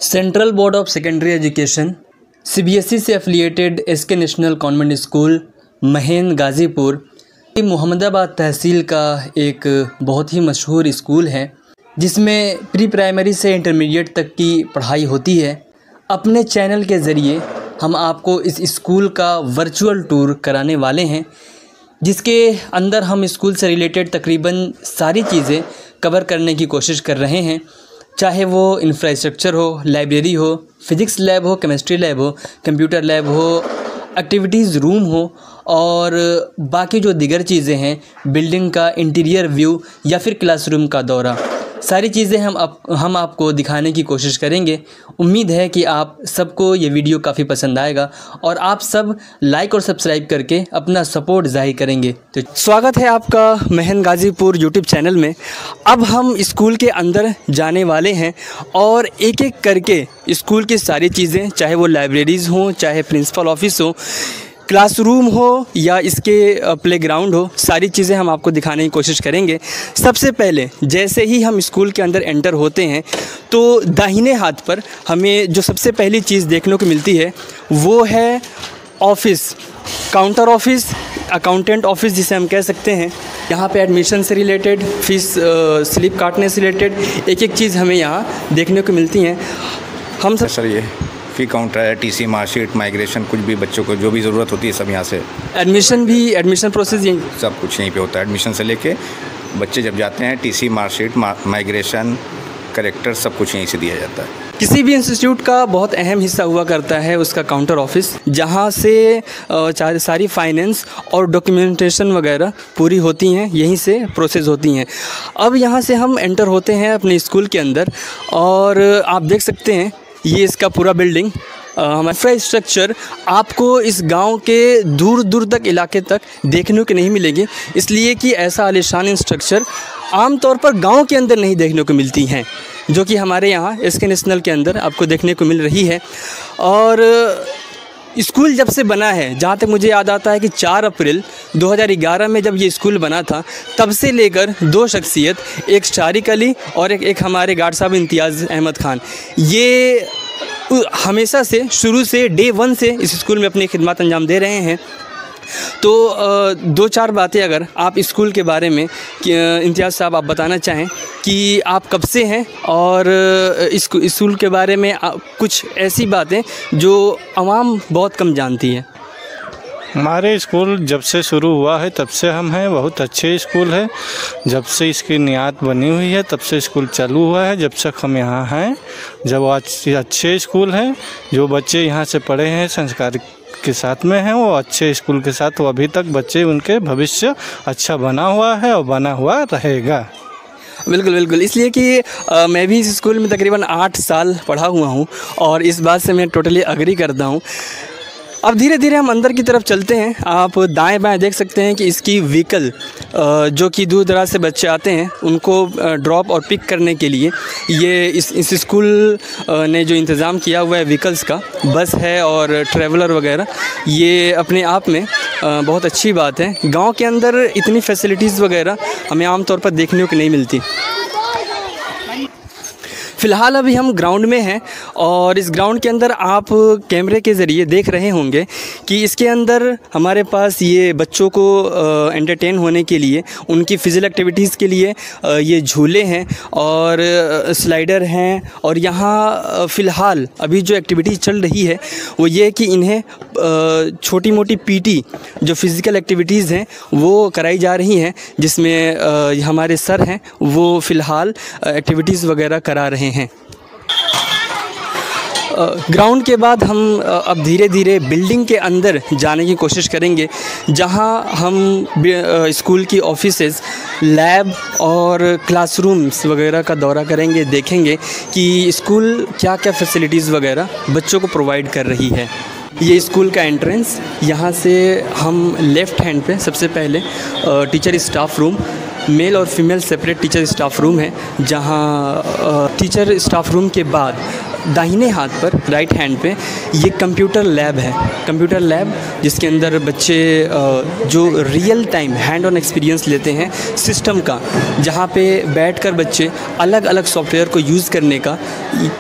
Central board of secondary education C B S E से affiliated S K national convent school Mahan Ghazipur Mohammadabad तहसील का एक बहुत ही मशहूर स्कूल है जिसमें प्री प्राइमरी से इंटरमीडिएट तक की पढ़ाई होती है। अपने चैनल के ज़रिए हम आपको इस स्कूल का वर्चुअल टूर कराने वाले हैं, जिसके अंदर हम स्कूल से रिलेटेड तकरीबन सारी चीज़ें कवर करने की कोशिश कर रहे हैं, चाहे वो इंफ्रास्ट्रक्चर हो, लाइब्रेरी हो, फिज़िक्स लैब हो, केमिस्ट्री लैब हो, कंप्यूटर लैब हो, एक्टिविटीज़ रूम हो और बाकी जो दीगर चीज़ें हैं, बिल्डिंग का इंटीरियर व्यू या फिर क्लासरूम का दौरा, सारी चीज़ें हम आपको दिखाने की कोशिश करेंगे। उम्मीद है कि आप सबको ये वीडियो काफ़ी पसंद आएगा और आप सब लाइक और सब्सक्राइब करके अपना सपोर्ट ज़ाहिर करेंगे। तो स्वागत है आपका महन गाज़ीपुर यूट्यूब चैनल में। अब हम स्कूल के अंदर जाने वाले हैं और एक एक करके स्कूल की सारी चीज़ें, चाहे वो लाइब्रेरीज़ हों, चाहे प्रिंसिपल ऑफिस हो, क्लासरूम हो या इसके प्लेग्राउंड हो, सारी चीज़ें हम आपको दिखाने की कोशिश करेंगे। सबसे पहले जैसे ही हम स्कूल के अंदर एंटर होते हैं तो दाहिने हाथ पर हमें जो सबसे पहली चीज़ देखने को मिलती है वो है office, counter office, accountant office जिसे हम कह सकते हैं। यहाँ पे एडमिशन से रिलेटेड, फीस स्लिप काटने से रिलेटेड एक एक चीज़ हमें यहाँ देखने को मिलती हैं। हम सब सर ये फ़ी काउंटर है, टीसी, मार्कशीट, माइग्रेशन, कुछ भी बच्चों को जो भी ज़रूरत होती है सब यहाँ से। एडमिशन प्रोसेस यहीं सब कुछ यहीं पे होता है। एडमिशन से लेके बच्चे जब जाते हैं, टीसी, मार्कशीट, माइग्रेशन, करेक्टर, सब कुछ यहीं से दिया जाता है। किसी भी इंस्टीट्यूट का बहुत अहम हिस्सा हुआ करता है उसका काउंटर ऑफिस, जहाँ से सारी फाइनेंस और डॉक्यूमेंटेशन वगैरह पूरी होती हैं, यहीं से प्रोसेस होती हैं। अब यहाँ से हम एंटर होते हैं अपने स्कूल के अंदर और आप देख सकते हैं ये इसका पूरा बिल्डिंग, हमारा इंफ्रास्ट्रक्चर आपको इस गांव के दूर दूर तक इलाके तक देखने को नहीं मिलेगी, इसलिए कि ऐसा आलीशान स्ट्रक्चर आमतौर पर गांव के अंदर नहीं देखने को मिलती हैं, जो कि हमारे यहाँ एसके नेशनल के अंदर आपको देखने को मिल रही है। और स्कूल जब से बना है, जहाँ तक मुझे याद आता है कि 4 अप्रैल 2011 में जब ये स्कूल बना था, तब से लेकर 2 शख्सियत, एक शारिक अली और एक हमारे गार्ड साहब इम्तियाज़ अहमद ख़ान, ये हमेशा से शुरू से डे 1 से इस स्कूल में अपनी खिदमत अंजाम दे रहे हैं। तो 2-4 बातें अगर आप स्कूल के बारे में इम्तियाज़ साहब आप बताना चाहें कि आप कब से हैं और इस स्कूल के बारे में कुछ ऐसी बातें जो आवाम बहुत कम जानती है। हमारे स्कूल जब से शुरू हुआ है तब से हम हैं, बहुत अच्छे स्कूल है। जब से इसकी नियात बनी हुई है तब से स्कूल चालू हुआ है, जब तक हम यहाँ हैं। जब अच्छे स्कूल हैं, जो बच्चे यहाँ से पढ़े हैं संस्कार के साथ में हैं, वो अच्छे स्कूल के साथ वो अभी तक बच्चे, उनके भविष्य अच्छा बना हुआ है और बना हुआ रहेगा। बिल्कुल बिल्कुल, इसलिए कि मैं भी इस स्कूल में तकरीबन 8 साल पढ़ा हुआ हूँ और इस बात से मैं टोटली अग्री करता हूँ। अब धीरे धीरे हम अंदर की तरफ चलते हैं। आप दाएं बाएं देख सकते हैं कि इसकी व्हीकल जो कि दूर दराज से बच्चे आते हैं उनको ड्रॉप और पिक करने के लिए ये इस स्कूल ने जो इंतज़ाम किया हुआ है व्हीकल्स का, बस है और ट्रैवलर वगैरह, ये अपने आप में बहुत अच्छी बात है। गांव के अंदर इतनी फैसिलिटीज़ वगैरह हमें आम तौर पर देखने को नहीं मिलती। फ़िलहाल अभी हम ग्राउंड में हैं और इस ग्राउंड के अंदर आप कैमरे के ज़रिए देख रहे होंगे कि इसके अंदर हमारे पास ये बच्चों को एंटरटेन होने के लिए, उनकी फ़िज़िकल एक्टिविटीज़ के लिए ये झूले हैं और स्लाइडर हैं। और यहाँ फ़िलहाल अभी जो एक्टिविटी चल रही है वो ये कि इन्हें छोटी मोटी पीटी जो फ़िज़िकल एक्टिविटीज़ हैं वो कराई जा रही हैं, जिसमें हमारे सर हैं वो फ़िलहाल एक्टिविटीज़ वगैरह करा रहे हैं। ग्राउंड के बाद हम अब धीरे धीरे बिल्डिंग के अंदर जाने की कोशिश करेंगे, जहां हम स्कूल की ऑफिसेज़, लैब और क्लासरूम्स वगैरह का दौरा करेंगे, देखेंगे कि स्कूल क्या क्या फैसिलिटीज़ वगैरह बच्चों को प्रोवाइड कर रही है। ये स्कूल का एंट्रेंस, यहाँ से हम लेफ़्ट हैंड पे सबसे पहले टीचर स्टाफ रूम, मेल और female separate teacher staff room है, जहाँ टीचर स्टाफ रूम के बाद दाहिने हाथ पर राइट हैंड पे ये कंप्यूटर लैब है। कंप्यूटर लैब, जिसके अंदर बच्चे जो real time hand on experience लेते हैं सिस्टम का, जहाँ पे बैठकर बच्चे अलग अलग सॉफ्टवेयर को यूज़ करने का,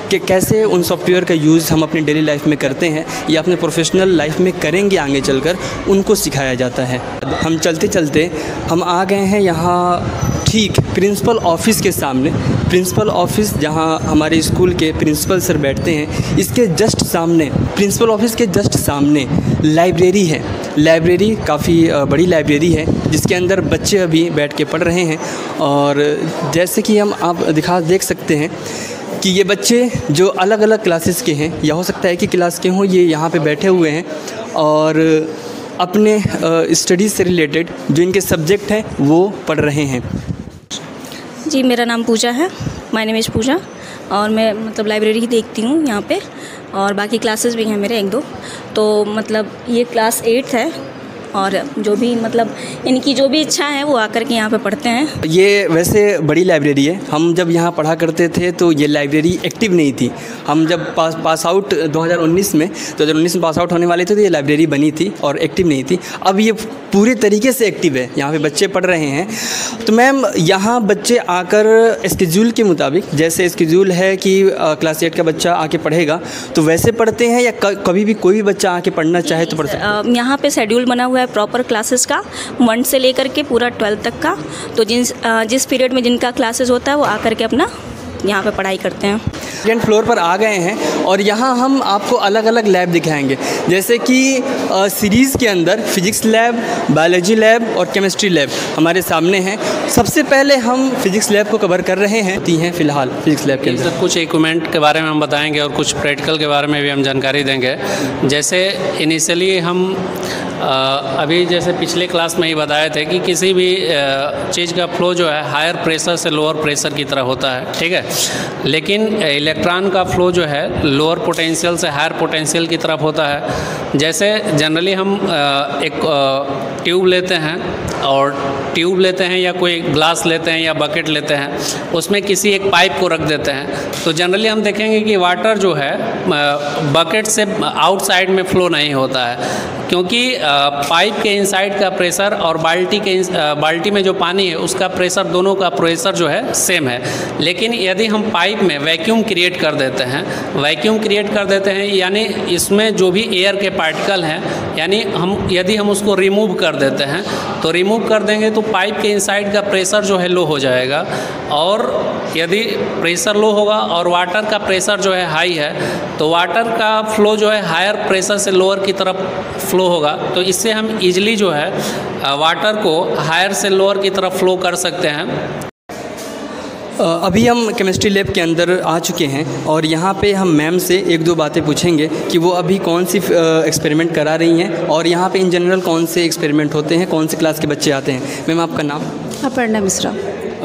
कि कैसे उन सॉफ्टवेयर का यूज़ हम अपनी डेली लाइफ में करते हैं या अपने प्रोफेशनल लाइफ में करेंगे आगे चलकर, उनको सिखाया जाता है। हम चलते चलते हम आ गए हैं यहाँ ठीक प्रिंसिपल ऑफिस के सामने। प्रिंसिपल ऑफिस जहाँ हमारे स्कूल के प्रिंसिपल सर बैठते हैं, इसके जस्ट सामने, प्रिंसिपल ऑफिस के जस्ट सामने लाइब्रेरी है। लाइब्रेरी काफ़ी बड़ी लाइब्रेरी है, जिसके अंदर बच्चे अभी बैठ के पढ़ रहे हैं। और जैसे कि आप देख सकते हैं कि ये बच्चे जो अलग अलग क्लासेस के हैं, या हो सकता है कि क्लास के हों, ये यहाँ पे बैठे हुए हैं और अपने स्टडीज़ से रिलेटेड जो इनके सब्जेक्ट हैं वो पढ़ रहे हैं। जी, मेरा नाम पूजा है, माय नेम इज़ पूजा, और मैं मतलब लाइब्रेरी ही देखती हूँ यहाँ पे, और बाकी क्लासेस भी हैं मेरे 1-2। तो मतलब ये क्लास 8 है, और जो भी मतलब इनकी जो भी इच्छा है वो आकर के यहाँ पे पढ़ते हैं। ये वैसे बड़ी लाइब्रेरी है। हम जब यहाँ पढ़ा करते थे तो ये लाइब्रेरी एक्टिव नहीं थी। हम जब पास आउट 2019 में पास आउट होने वाले थे तो ये लाइब्रेरी बनी थी और एक्टिव नहीं थी। अब ये पूरे तरीके से एक्टिव है, यहाँ पे बच्चे पढ़ रहे हैं। तो मैम, यहाँ बच्चे आकर स्केड्यूल के मुताबिक, जैसे स्केड्यूल है कि क्लास 8 का बच्चा आके पढ़ेगा, तो वैसे पढ़ते हैं, या कभी भी कोई भी बच्चा आके पढ़ना चाहे तो पढ़ सकता है? यहाँ पे शेड्यूल बना हुआ है प्रॉपर क्लासेस का, 1 से लेकर के पूरा 12 तक का। तो जिस पीरियड में जिनका क्लासेस होता है वो आकर के अपना यहाँ पे पढ़ाई करते हैं। सेकेंड फ्लोर पर आ गए हैं और यहाँ हम आपको अलग अलग लैब दिखाएंगे, जैसे कि सीरीज़ के अंदर फिजिक्स लैब, बायोलॉजी लैब और केमिस्ट्री लैब हमारे सामने हैं। सबसे पहले हम फिजिक्स लैब को कवर कर रहे हैं फ़िलहाल फिजिक्स लैब के अंदर कुछ इक्विपमेंट के बारे में हम बताएंगे और कुछ प्रैक्टिकल के बारे में भी हम जानकारी देंगे। जैसे इनिशियली हम अभी जैसे पिछले क्लास में ही बताए थे कि किसी भी चीज़ का फ्लो जो है हायर प्रेशर से लोअर प्रेशर की तरह होता है, ठीक है। लेकिन इलेक्ट्रॉन का फ्लो जो है लोअर पोटेंशियल से हायर पोटेंशियल की तरफ होता है। जैसे जनरली हम एक ट्यूब लेते हैं, और ट्यूब लेते हैं या कोई ग्लास लेते हैं या बकेट लेते हैं, उसमें किसी एक पाइप को रख देते हैं, तो जनरली हम देखेंगे कि वाटर जो है बकेट से आउटसाइड में फ्लो नहीं होता है, क्योंकि पाइप के इनसाइड का प्रेशर और बाल्टी में जो पानी है उसका प्रेशर, दोनों का प्रेशर जो है सेम है। लेकिन यदि हम पाइप में वैक्यूम क्रिएट कर देते हैं, यानी इसमें जो भी एयर के पार्टिकल हैं, यानी यदि हम उसको रिमूव कर देते हैं, तो रिमूव कर देंगे तो पाइप के इनसाइड का प्रेशर जो है लो हो जाएगा। और यदि प्रेशर लो होगा और वाटर का प्रेशर जो है हाई है, तो वाटर का फ्लो जो है हायर प्रेशर से लोअर की तरफ फ्लो होगा। तो इससे हम इजीली जो है वाटर को हायर से लोअर की तरफ फ्लो कर सकते हैं। अभी हम केमिस्ट्री लैब के अंदर आ चुके हैं और यहाँ पे हम मैम से 1-2 बातें पूछेंगे कि वो अभी कौन सी एक्सपेरिमेंट करा रही हैं, और यहाँ पे इन जनरल कौन से एक्सपेरिमेंट होते हैं, कौन सी क्लास के बच्चे आते हैं। मैम, आपका नाम? अपर्णा मिश्रा।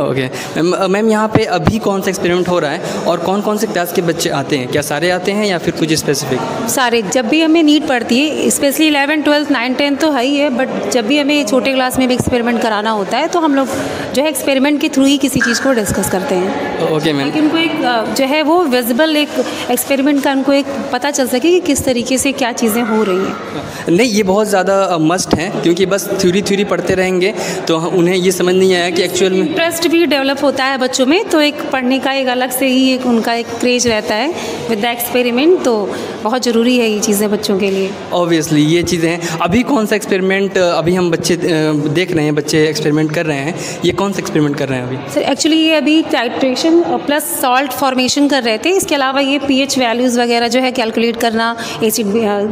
ओके मैम, यहाँ पे अभी कौन सा एक्सपेरिमेंट हो रहा है और कौन कौन से क्लास के बच्चे आते हैं? क्या सारे आते हैं या फिर कुछ स्पेसिफिक? सारे। जब भी हमें नीड पड़ती है, स्पेशली 11, 12, 9, 10 तो है ही है, बट जब भी हमें छोटे क्लास में भी एक्सपेरिमेंट कराना होता है तो हम लोग जो है एक्सपेरिमेंट के थ्रू ही किसी चीज़ को डिस्कस करते हैं। Okay ma'am. ताकि उनको एक जो है वो विजिबल एक एक्सपेरिमेंट का उनको एक पता चल सके कि किस तरीके से क्या चीज़ें हो रही हैं। नहीं, ये बहुत ज़्यादा मस्ट है, क्योंकि बस थ्योरी पढ़ते रहेंगे तो उन्हें ये समझ नहीं आया कि एक्चुअल में इंटरेस्ट भी डेवलप होता है बच्चों में, तो एक पढ़ने का एक अलग से ही एक उनका एक क्रेज रहता है विद द एक्सपेरिमेंट। तो बहुत ज़रूरी है ये चीज़ें बच्चों के लिए। ऑब्वियसली ये चीज़ें हैं। अभी कौन सा एक्सपेरिमेंट अभी हम बच्चे देख रहे हैं, बच्चे एक्सपेरिमेंट कर रहे हैं, ये कौन सा एक्सपेरिमेंट कर रहे हैं अभी? सर एक्चुअली ये अभी टाइट्रेशन प्लस सॉल्ट फॉर्मेशन कर रहे थे। इसके अलावा ये pH वैल्यूज़ वगैरह जो है कैलकुलेट करना, एसिड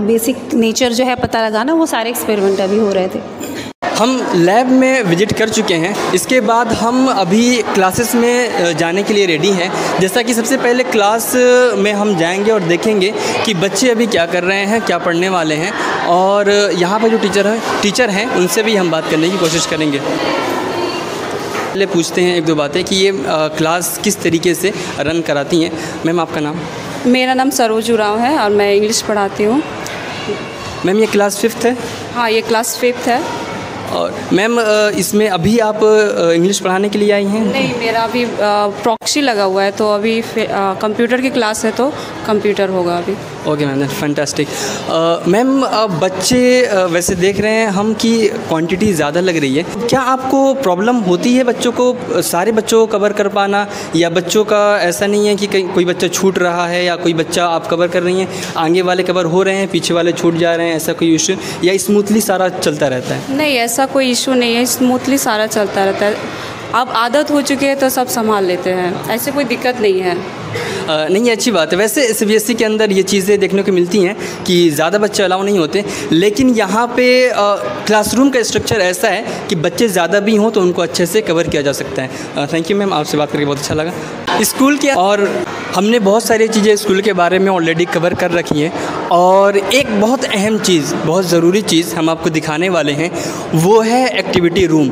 बेसिक नेचर जो है पता लगाना, वो सारे एक्सपेरिमेंट अभी हो रहे थे। हम लैब में विजिट कर चुके हैं, इसके बाद हम अभी क्लासेस में जाने के लिए रेडी हैं। जैसा कि सबसे पहले क्लास में हम जाएंगे और देखेंगे कि बच्चे अभी क्या कर रहे हैं, क्या पढ़ने वाले हैं, और यहाँ पर जो टीचर हैं उनसे भी हम बात करने की कोशिश करेंगे। पहले पूछते हैं 1-2 बातें कि ये क्लास किस तरीके से रन कराती हैं। मैम, आपका नाम? मेरा नाम सरोज उरांव है और मैं इंग्लिश पढ़ाती हूँ। मैम, ये क्लास 5th है? हाँ, ये क्लास 5th है। और मैम इसमें अभी आप इंग्लिश पढ़ाने के लिए आई हैं? नहीं, मेरा अभी प्रॉक्सी लगा हुआ है, तो अभी कंप्यूटर की क्लास है, तो कंप्यूटर होगा अभी। Okay ma'am, fantastic. मैम बच्चे वैसे देख रहे हैं हम कि क्वांटिटी ज़्यादा लग रही है, क्या आपको प्रॉब्लम होती है बच्चों को, सारे बच्चों को कवर कर पाना, या बच्चों का ऐसा नहीं है कि कोई बच्चा छूट रहा है या कोई बच्चा आप कवर कर रही हैं, आगे वाले कवर हो रहे हैं, पीछे वाले छूट जा रहे हैं, ऐसा कोई इशू, या स्मूथली सारा चलता रहता है? नहीं, ऐसा कोई इशू नहीं है, स्मूथली सारा चलता रहता है। अब आदत हो चुकी है तो सब संभाल लेते हैं, ऐसे कोई दिक्कत नहीं है। नहीं, अच्छी बात है। वैसे CBSE के अंदर ये चीज़ें देखने को मिलती हैं कि ज़्यादा बच्चे अलाउ नहीं होते, लेकिन यहाँ पे क्लासरूम का स्ट्रक्चर ऐसा है कि बच्चे ज़्यादा भी हों तो उनको अच्छे से कवर किया जा सकता है। थैंक यू मैम, आपसे बात करके बहुत अच्छा लगा। स्कूल के और हमने बहुत सारी चीज़ें स्कूल के बारे में ऑलरेडी कवर कर रखी हैं, और एक बहुत अहम चीज़, बहुत ज़रूरी चीज़ हम आपको दिखाने वाले हैं, वो है एक्टिविटी रूम।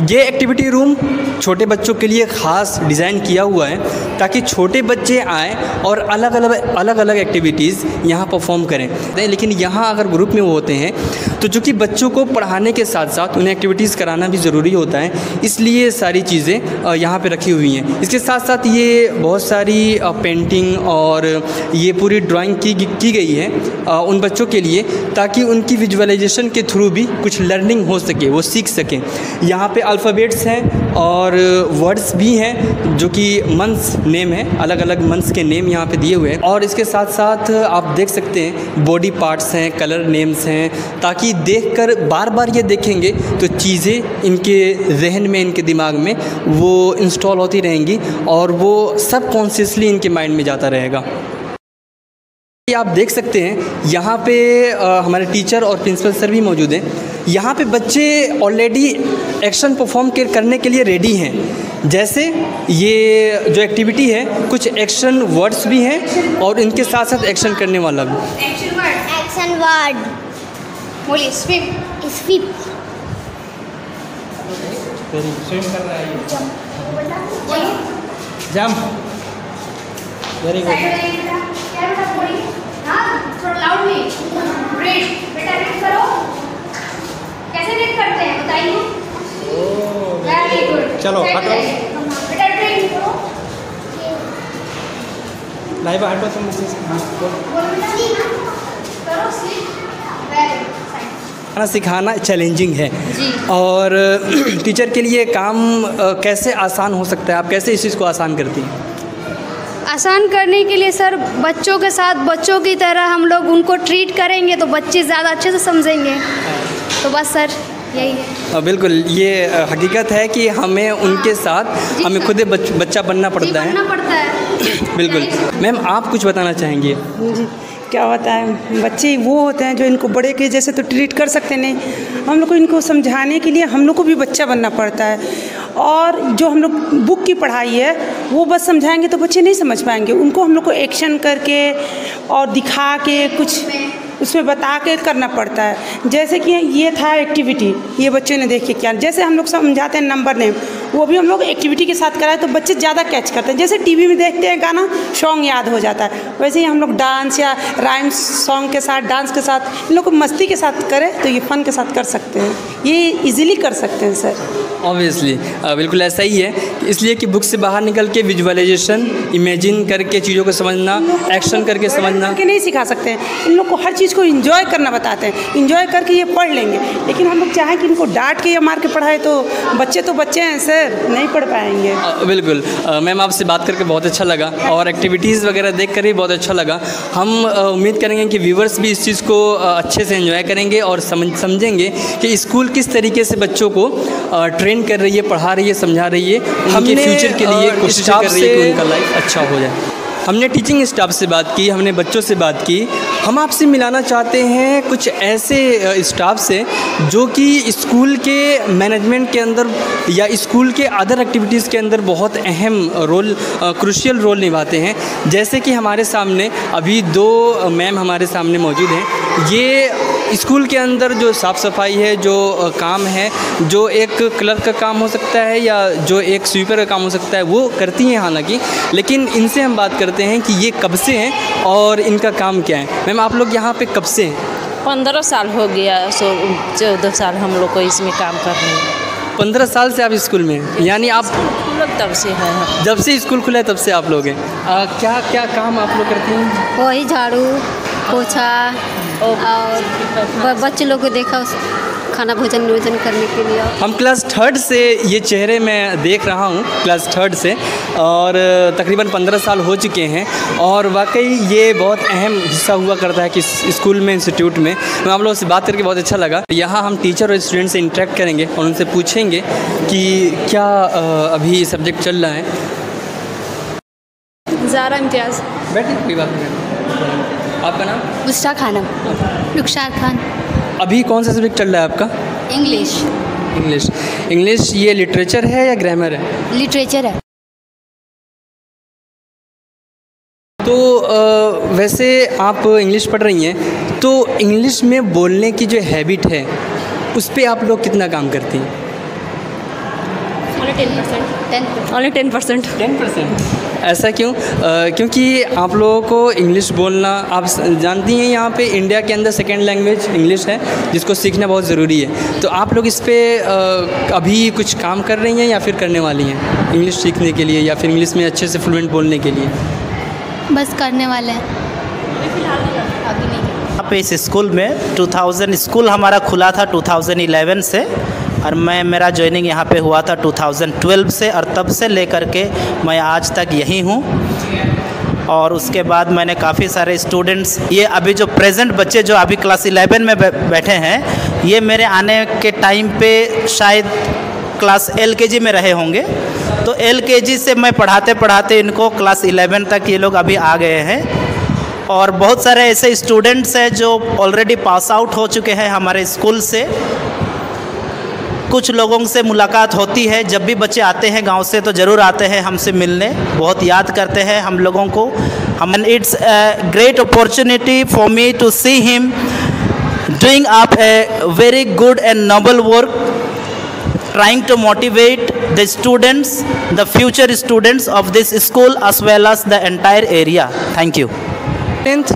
ये एक्टिविटी रूम छोटे बच्चों के लिए ख़ास डिज़ाइन किया हुआ है ताकि छोटे बच्चे आएँ और अलग अलग एक्टिविटीज़ यहाँ परफॉर्म करें। लेकिन यहाँ अगर ग्रुप में वो होते हैं तो चूँकि बच्चों को पढ़ाने के साथ साथ उन्हें एक्टिविटीज़ कराना भी ज़रूरी होता है, इसलिए सारी चीज़ें यहाँ पे रखी हुई हैं। इसके साथ साथ ये बहुत सारी पेंटिंग और ये पूरी ड्राइंग की गई है उन बच्चों के लिए, ताकि उनकी विजुअलाइजेशन के थ्रू भी कुछ लर्निंग हो सके, वो सीख सकें। यहाँ पे अल्फ़ाबेट्स हैं और वर्ड्स भी हैं जो कि मंथ्स नेम है, अलग अलग मंथ्स के नेम यहाँ पे दिए हुए हैं। और इसके साथ साथ आप देख सकते हैं बॉडी पार्ट्स हैं, कलर नेम्स हैं, ताकि देखकर बार बार ये देखेंगे तो चीज़ें इनके जहन में, इनके दिमाग में वो इंस्टॉल होती रहेंगी और वो सब कॉन्शियसली इनके माइंड में जाता रहेगा। आप देख सकते हैं यहाँ पे हमारे टीचर और प्रिंसिपल सर भी मौजूद हैं। यहाँ पे बच्चे ऑलरेडी एक्शन परफॉर्म करने के लिए रेडी हैं। जैसे ये जो एक्टिविटी है, कुछ एक्शन वर्ड्स भी हैं और इनके साथ साथ एक्शन करने वाला भी। एक्शन वर्ड बोलिए, स्विम, स्विप, स्विम कर रहा है, जंप, वेरी गुड। थोड़ा लाउडली रीड, बेटा रीड करो। कैसे रीड करते हैं बताइए? वेरी गुड, चलो हटो बेटा रीड करो। लाइव हटो तुम मुझसे। करो स्लिप, वेरी खाना सिखाना चैलेंजिंग है जी। और टीचर के लिए काम कैसे आसान हो सकता है, आप कैसे इस चीज़ को आसान करती हैं? आसान करने के लिए सर, बच्चों के साथ बच्चों की तरह हम लोग उनको ट्रीट करेंगे तो बच्चे ज़्यादा अच्छे से समझेंगे। तो बस सर यही है। बिल्कुल, ये हकीकत है कि हमें उनके साथ हमें खुद बच्चा बनना पड़ता है। बिल्कुल। मैम, आप कुछ बताना चाहेंगे? जी, क्या होता है, बच्चे वो होते हैं जो इनको बड़े के जैसे तो ट्रीट कर सकते नहीं, हम लोग को इनको समझाने के लिए हम लोग को भी बच्चा बनना पड़ता है। और जो हम लोग बुक की पढ़ाई है वो बस समझाएंगे तो बच्चे नहीं समझ पाएंगे, उनको हम लोग को एक्शन करके और दिखा के कुछ उसमें बता के करना पड़ता है। जैसे कि ये था एक्टिविटी, ये बच्चे ने देख के क्या, जैसे हम लोग समझाते हैं नंबर नेम, वो भी हम लोग एक्टिविटी के साथ कराए तो बच्चे ज़्यादा कैच करते हैं। जैसे टीवी में देखते हैं गाना, सॉन्ग याद हो जाता है, वैसे ही हम लोग डांस या राइम्स सॉन्ग के साथ, डांस के साथ, इन लोग को मस्ती के साथ करें तो ये फ़न के साथ कर सकते हैं, ये इजीली कर सकते हैं सर। ऑब्वियसली बिल्कुल ऐसा ही है, इसलिए कि बुक से बाहर निकल के विजुअलाइजेशन, इमेजिन करके चीज़ों को समझना, एक्शन करके समझना के नहीं सिखा सकते हैं। इन लोग को हर चीज़ को इंजॉय करना बताते हैं, इंजॉय करके ये पढ़ लेंगे। लेकिन हम लोग चाहें कि इनको डांट के या मार के पढ़ाए तो बच्चे हैं सर, नहीं पढ़ पाएंगे। बिल्कुल। मैम, आपसे बात करके बहुत अच्छा लगा और एक्टिविटीज़ वगैरह देख कर भी बहुत अच्छा लगा। हम उम्मीद करेंगे कि व्यूवर्स भी इस चीज़ को अच्छे से एंजॉय करेंगे और समझेंगे कि स्कूल किस तरीके से बच्चों को ट्रेन कर रही है, पढ़ा रही है, समझा रही है, उनके फ्यूचर के लिए कोशिश कर रही है कि उनका लाइफ अच्छा हो जाए। हमने टीचिंग स्टाफ से बात की, हमने बच्चों से बात की। हम आपसे मिलाना चाहते हैं कुछ ऐसे स्टाफ से जो कि स्कूल के मैनेजमेंट के अंदर या स्कूल के अदर एक्टिविटीज़ के अंदर बहुत अहम रोल, क्रूशियल रोल निभाते हैं। जैसे कि हमारे सामने अभी 2 मैम हमारे सामने मौजूद हैं। ये स्कूल के अंदर जो साफ़ सफाई है, जो काम है, जो एक क्लर्क का काम हो सकता है या जो एक स्वीपर का काम हो सकता है, वो करती हैं हालांकि। लेकिन इनसे हम बात करते हैं कि ये कब से हैं और इनका काम क्या है। मैम, आप लोग यहाँ पे कब से हैं? 15 साल हो गया, 14 साल हम लोग को इसमें काम कर रहे हैं। 15 साल से आप स्कूल में हैं, यानी आप तब से है, जब से स्कूल खुला है तब से आप लोग हैं। क्या क्या काम आप लोग करते हैं? वही झाड़ू पोछा और बच्चे लोग को देखा खाना भोजन नियोजन करने के लिए। हम क्लास 3rd से ये चेहरे मैं देख रहा हूँ, क्लास 3rd से, और तकरीबन 15 साल हो चुके हैं और वाकई ये बहुत अहम हिस्सा हुआ करता है कि स्कूल में, इंस्टीट्यूट में। मैं आप लोगों से बात करके बहुत अच्छा लगा। यहाँ हम टीचर और स्टूडेंट से इंटरेक्ट करेंगे और उनसे पूछेंगे कि क्या अभी सब्जेक्ट चल रहा है। ज़ारा इम्तियाज़। बैठिए, कोई बात नहीं। आपका नाम? मुस्ता खानम। रुखसार खान। अभी कौन सा सब्जेक्ट चल रहा है आपका? इंग्लिश। इंग्लिश ये लिटरेचर है या ग्रामर है? लिटरेचर है। तो वैसे आप इंग्लिश पढ़ रही हैं, तो इंग्लिश में बोलने की जो हैबिट है उस पर आप लोग कितना काम करती हैं? Only 10%। 10%? ऐसा क्यों? क्योंकि आप लोगों को इंग्लिश बोलना, आप जानती हैं यहाँ पे इंडिया के अंदर सेकेंड लैंग्वेज इंग्लिश है, जिसको सीखना बहुत ज़रूरी है। तो आप लोग इस पर अभी कुछ काम कर रही हैं या फिर करने वाली हैं इंग्लिश सीखने के लिए, या फिर इंग्लिश में अच्छे से फ्लुएंट बोलने के लिए? बस करने वाले हैं। यहाँ पे इस स्कूल में 2000 स्कूल हमारा खुला था 2011 से, और मेरा ज्वाइनिंग यहाँ पे हुआ था 2012 से, और तब से लेकर के मैं आज तक यहीं हूँ। और उसके बाद मैंने काफ़ी सारे स्टूडेंट्स, ये अभी जो प्रेजेंट बच्चे जो अभी क्लास 11 में बैठे हैं, ये मेरे आने के टाइम पे शायद क्लास LKG में रहे होंगे। तो LKG से मैं पढ़ाते पढ़ाते इनको क्लास 11 तक ये लोग अभी आ गए हैं। और बहुत सारे ऐसे स्टूडेंट्स हैं जो ऑलरेडी पास आउट हो चुके हैं हमारे स्कूल से। कुछ लोगों से मुलाकात होती है, जब भी बच्चे आते हैं गांव से तो ज़रूर आते हैं हमसे मिलने, बहुत याद करते हैं हम लोगों को। It's a great opportunity for me to see him doing up a very good and noble work, trying to motivate the students, the future students of this school as well as the entire area. Thank you. 10th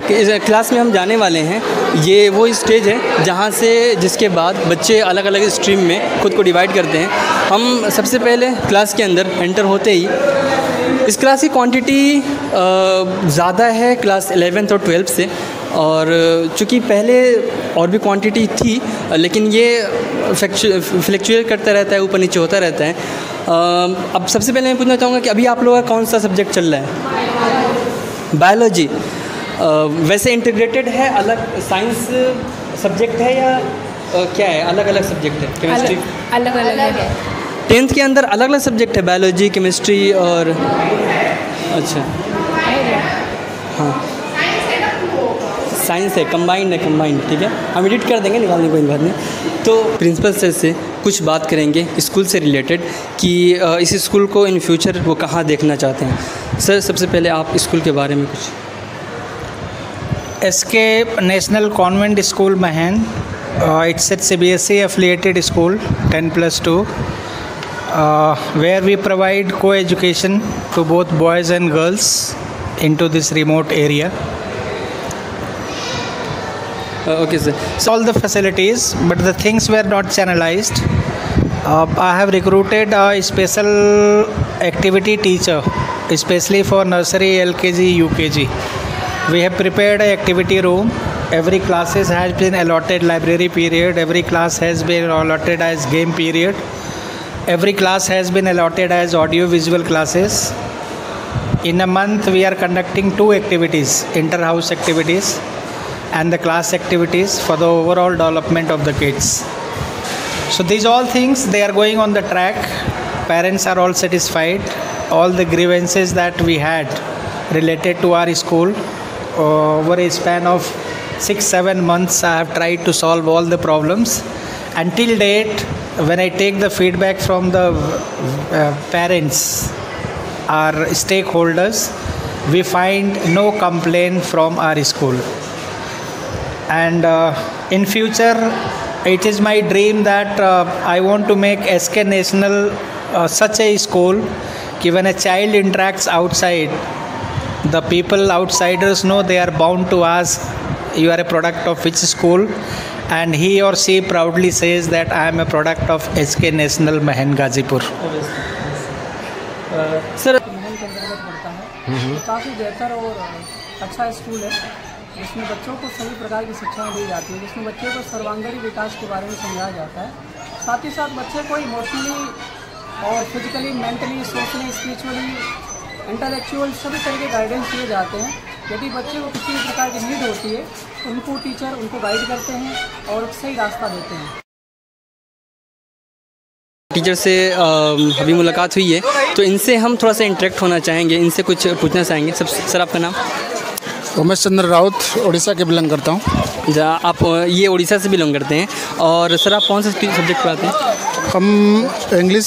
class में हम जाने वाले हैं। ये वो stage है जहाँ से जिसके बाद बच्चे अलग अलग स्ट्रीम में खुद को डिवाइड करते हैं। हम सबसे पहले क्लास के अंदर एंटर होते ही इस क्लास की क्वांटिटी ज़्यादा है क्लास 11th और 12th से, और चूँकि पहले और भी क्वांटिटी थी लेकिन ये फ्लक्चुएट करता रहता है, ऊपर नीचे होता रहता है। अब सबसे पहले मैं पूछना चाहूँगा कि अभी आप लोगों का कौन सा सब्जेक्ट चल रहा है? बायोलॉजी। वैसे इंटीग्रेटेड है, अलग साइंस सब्जेक्ट है या क्या है? अलग अलग सब्जेक्ट है? केमिस्ट्री अलग अलग है। 10th के अंदर अलग अलग सब्जेक्ट है, बायोलॉजी, केमिस्ट्री और अच्छा हाँ साइंस है, कंबाइंड है, कंबाइंड। ठीक है, हम एडिट कर देंगे, निकालने कोई बात नहीं। तो प्रिंसिपल सर से कुछ बात करेंगे स्कूल से रिलेटेड कि इस स्कूल को इन फ्यूचर वो कहाँ देखना चाहते हैं। सर सबसे पहले आप स्कूल के बारे में कुछ। SK नेशनल कॉन्वेंट स्कूल महन, it's a CBSE affiliated school 10+2 where we provide co-education to both boys and girls into this remote area. Okay sir. So all the facilities, but the things were not channelized. I have recruited a special activity teacher especially for nursery, LKG, UKG. We have prepared an activity room. Every classes has been allotted library period. Every class has been allotted as game period. Every class has been allotted as audio visual classes. In a month we are conducting 2 activities, inter-house activities and the class activities for the overall development of the kids. So these all things, they are going on the track. Parents are all satisfied. All the grievances that we had related to our school over a span of 6-7 months, I have tried to solve all the problems. Until date, when I take the feedback from the parents, our stakeholders, we find no complaint from our school. And in future, it is my dream that I want to make SK National such a school that when a child interacts outside, the people outsiders know they are bound to ask you are a product of which school, and he or she proudly says that I am a product of SK National Mahen Gazipur. Sir काफ़ी बेहतर और अच्छा school है जिसमें बच्चों को सभी प्रकार की शिक्षाएं दी जाती है, जिसमें बच्चों को सर्वांगीण विकास के बारे में समझाया जाता है। साथ ही साथ बच्चे को इमोशनली और physically, mentally, socially, spiritually, intellectual सभी तरह के गाइडेंस दिए जाते हैं। यदि बच्चे को किसी भी प्रकार की नीड होती है तो उनको टीचर उनको गाइड करते हैं और सही रास्ता देते हैं। टीचर से अभी मुलाकात हुई है तो इनसे हम थोड़ा सा इंटरेक्ट होना चाहेंगे, इनसे कुछ पूछना चाहेंगे। सर आपका नाम? उमेश चंद्र राउत, उड़ीसा के बिलोंग करता हूँ। आप ये उड़ीसा से बिलोंग करते हैं और सर आप कौन सा सब्जेक्ट पढ़ाते हैं? हम English,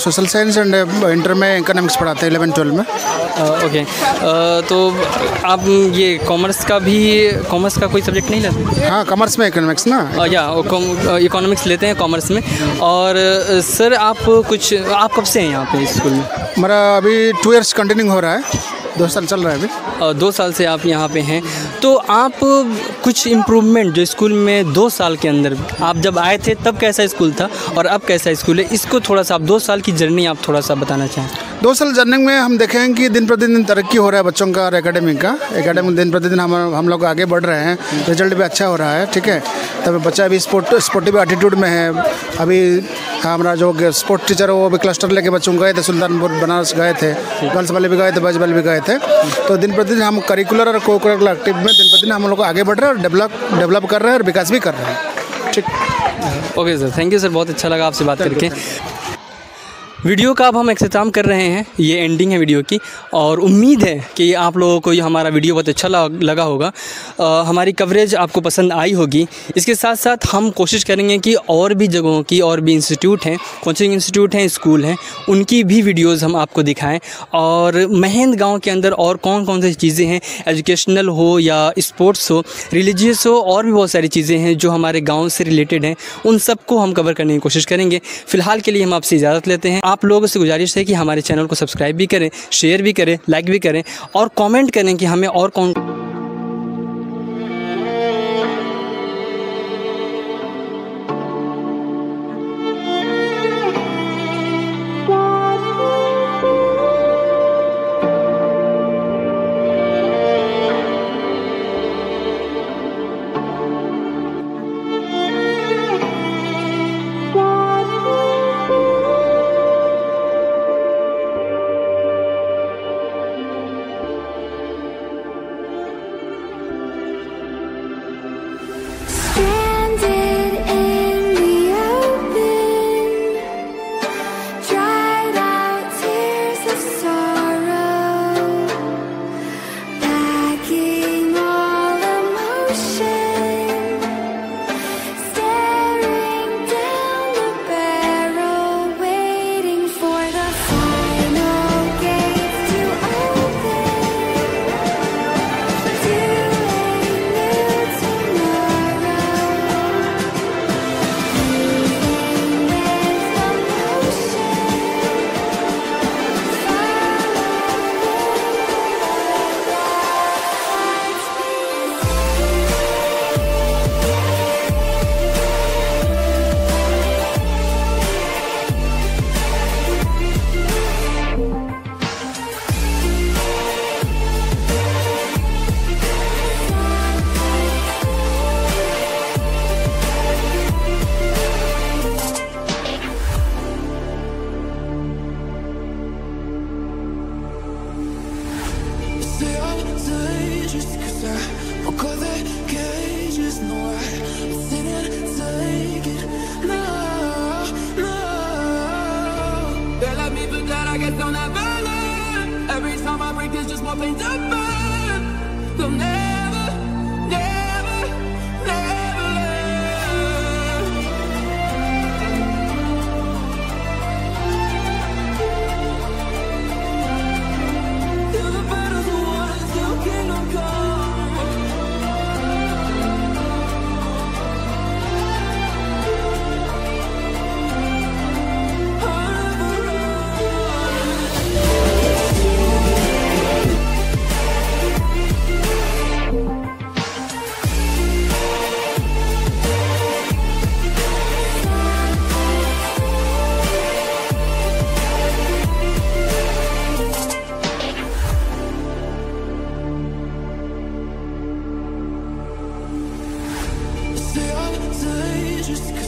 social science and inter में इकोनॉमिक्स पढ़ाते हैं 11-12 में। ओके, तो आप ये कॉमर्स का कोई सब्जेक्ट नहीं लेते? हाँ, कॉमर्स में इकोनॉमिक्स ना, या इकोनॉमिक्स लेते हैं कॉमर्स में। और सर आप कब से हैं यहाँ पे स्कूल में? हमारा अभी 2 इयर्स कंटिन्यू हो रहा है, 2 साल चल रहा है अभी। 2 साल से आप यहाँ पे हैं, तो आप कुछ इम्प्रूवमेंट जो स्कूल में 2 साल के अंदर आप जब आए थे तब कैसा स्कूल था और अब कैसा स्कूल है, इसको थोड़ा सा आप 2 साल की जर्नी आप थोड़ा सा बताना चाहें। 2 साल जर्नी में हम देखें कि दिन प्रतिदिन तरक्की हो रहा है बच्चों का और एकेडमिक दिन प्रतिदिन हम लोग आगे बढ़ रहे हैं, रिजल्ट भी अच्छा हो रहा है। ठीक है, तब बच्चा अभी स्पोर्टिव एटीट्यूड में है। अभी हमारा जो स्पोर्ट टीचर है वो भी क्लस्टर लेके बच्चों गए थे, सुल्तानपुर बनारस गए थे, गर्ल्स वाले भी गए थे, बॉयज वाले भी गए थे। तो दिन प्रतिदिन हम करिकुलर और को करिकुलर एक्टिव में दिन प्रतिदिन हम लोग आगे बढ़ रहे हैं और डेवलप कर रहे हैं और विकास भी कर रहे हैं। ठीक, okay sir, thank you sir, बहुत अच्छा लगा आपसे बात करके। वीडियो का अब हम अख्ताम कर रहे हैं, ये एंडिंग है वीडियो की, और उम्मीद है कि आप लोगों को ये हमारा वीडियो बहुत अच्छा लगा होगा, हमारी कवरेज आपको पसंद आई होगी। इसके साथ साथ हम कोशिश करेंगे कि और भी जगहों की और भी इंस्टीट्यूट हैं, कोचिंग इंस्टीट्यूट हैं, स्कूल हैं, उनकी भी वीडियोज़ हम आपको दिखाएं, और महेंद्र गाँव के अंदर और कौन कौन सी चीज़ें हैं, एजुकेशनल हो या स्पोर्ट्स हो, रिलीजियस हो, और भी बहुत सारी चीज़ें हैं जो हमारे गाँव से रिलेटेड हैं, उन सबको हम कवर करने की कोशिश करेंगे। फ़िलहाल के लिए हम आपसे इजाज़त लेते हैं। आप लोगों से गुजारिश है कि हमारे चैनल को सब्सक्राइब भी करें, शेयर भी करें, लाइक भी करें और कमेंट करें कि हमें और कौन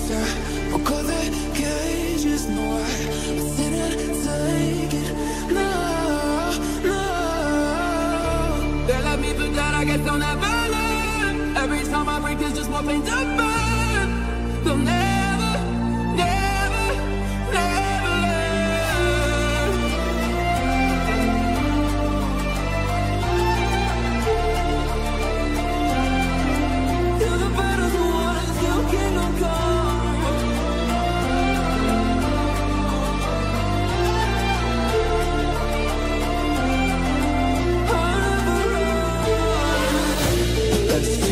closer. We'll call the cages, no, I'm sitting, take it. No, no. They let me forget, I guess they'll never learn. Every time I break, there's just more pain to burn. They'll never, never, never learn. Till the battle's won and still kingdom come. Let's